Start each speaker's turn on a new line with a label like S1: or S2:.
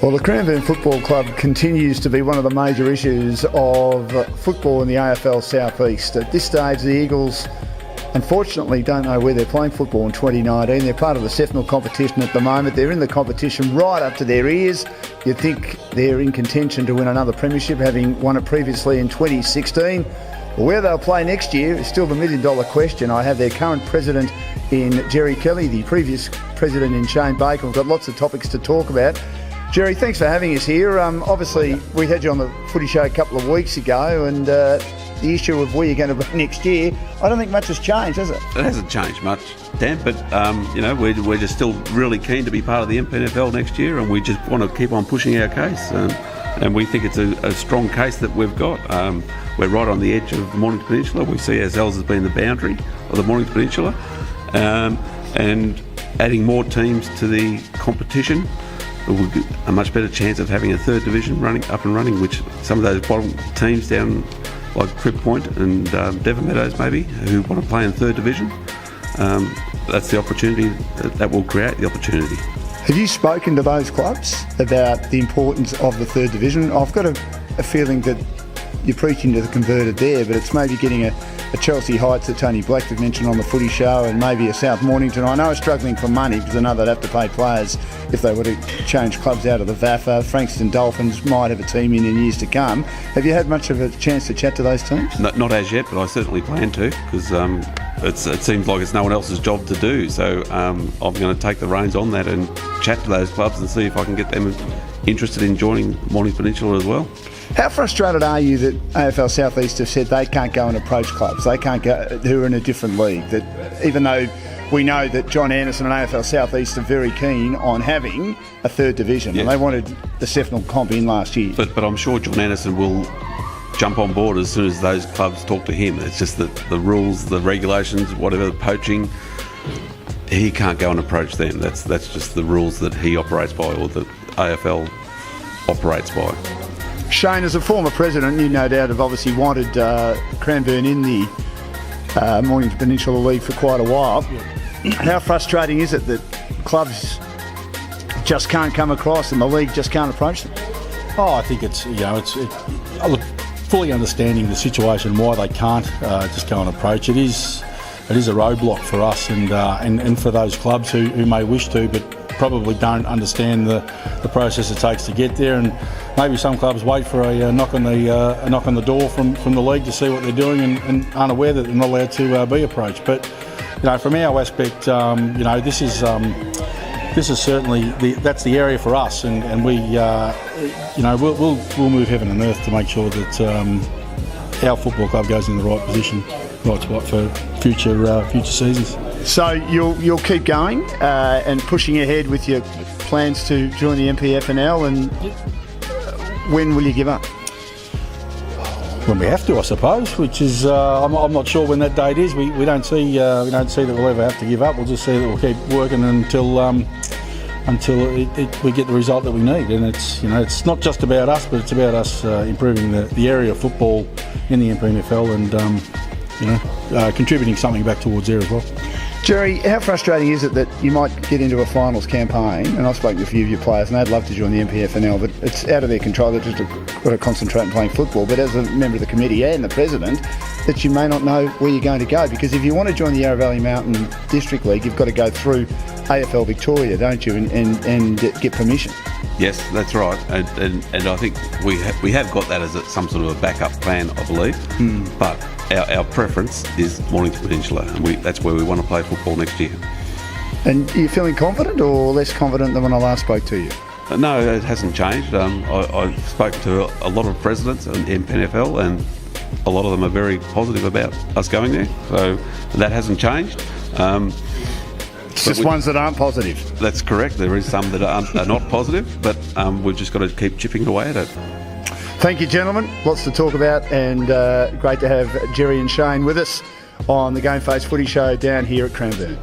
S1: Well, the Cranbourne Football Club continues to be one of the major issues of football in the AFL South East. At this stage, the Eagles unfortunately don't know where they're playing football in 2019. They're part of the Sethnal competition at the moment. They're in the competition right up to their ears. You'd think they're in contention to win another premiership, having won it previously in 2016. Where they'll play next year is still the million-dollar question. I have their current president in Gerry Kelly, the previous president in Shane Baker. We've got lots of topics to talk about. Gerry, thanks for having us here. Obviously, we had you on the Footy Show a couple of weeks ago, and the issue of where you're going to be next year, I don't think much has changed, has it?
S2: It hasn't changed much, Dan, but we're just still really keen to be part of the NPFL next year, and we just want to keep on pushing our case, and we think it's a strong case that we've got. We're right on the edge of the Mornington Peninsula. We see ourselves as being the boundary of the Mornington Peninsula, and adding more teams to the competition, we'll get a much better chance of having a third division up and running, which some of those bottom teams down like Crib Point and Devon Meadows maybe, who want to play in third division, that's the opportunity that will create the opportunity.
S1: Have you spoken to those clubs about the importance of the third division? I've got a feeling that you're preaching to the converted there, but it's maybe getting a Chelsea Heights that Tony Black had mentioned on the Footy Show, and maybe a South Mornington. I know are struggling for money because I know they'd have to pay players if they were to change clubs out of the VAFA. Frankston Dolphins might have a team in years to come. Have you had much of a chance to chat to those teams?
S2: Not as yet, but I certainly plan to, because it seems like it's no one else's job to do. So I'm going to take the reins on that and chat to those clubs and see if I can get them interested in joining Mornington Peninsula as well.
S1: How frustrated are you that AFL South East have said they can't go and approach clubs? They can't go, who are in a different league. That even though we know that John Anderson and AFL South East are very keen on having a third division, yes, and they wanted the Sethnal comp in last year.
S2: But I'm sure John Anderson will jump on board as soon as those clubs talk to him. It's just that the rules, the regulations, whatever, poaching, he can't go and approach them. That's just the rules that he operates by, or that AFL operates by.
S1: Shane, as a former president, you no doubt have obviously wanted Cranbourne in the Mornington Peninsula League for quite a while. How frustrating is it that clubs just can't come across and the league just can't approach them?
S3: Oh, I think it's look, fully understanding the situation, why they can't just go and approach. It is a roadblock for us and for those clubs who may wish to, but probably don't understand the process it takes to get there. And maybe some clubs wait for a knock on the door from the league to see what they're doing, and aren't aware that they're not allowed to be approached. But from our aspect, this is certainly that's the area for us, and we we'll move heaven and earth to make sure that our football club goes in the right position, right spot for future seasons.
S1: So you'll keep going and pushing ahead with your plans to join the NPFL, and when will you give up?
S3: When we have to, I suppose. Which is I'm not sure when that date is. We don't see that we'll ever have to give up. We'll just see that we'll keep working until we get the result that we need. And it's not just about us, but it's about us improving the area of football in the NPFL and contributing something back towards there as well.
S1: Gerry, how frustrating is it that you might get into a finals campaign, and I've spoken to a few of your players and they'd love to join the NPFL, but it's out of their control. They've just got to concentrate on playing football. But as a member of the committee and the president, that you may not know where you're going to go, because if you want to join the Yarra Valley Mountain District League, you've got to go through AFL Victoria, don't you, and get permission.
S2: Yes, that's right, and I think we have got that as some sort of a backup plan, I believe. But our preference is Mornington Peninsula, and that's where we want to play football next year.
S1: And are you feeling confident or less confident than when I last spoke to you?
S2: No, it hasn't changed. I've spoken to a lot of presidents in NPFL, and a lot of them are very positive about us going there, so that hasn't changed.
S1: It's just ones that aren't positive.
S2: That's correct. There is some that are not positive, but we've just got to keep chipping away at it.
S1: Thank you, gentlemen. Lots to talk about, and great to have Gerry and Shane with us on the Game Face Footy Show down here at Cranbourne.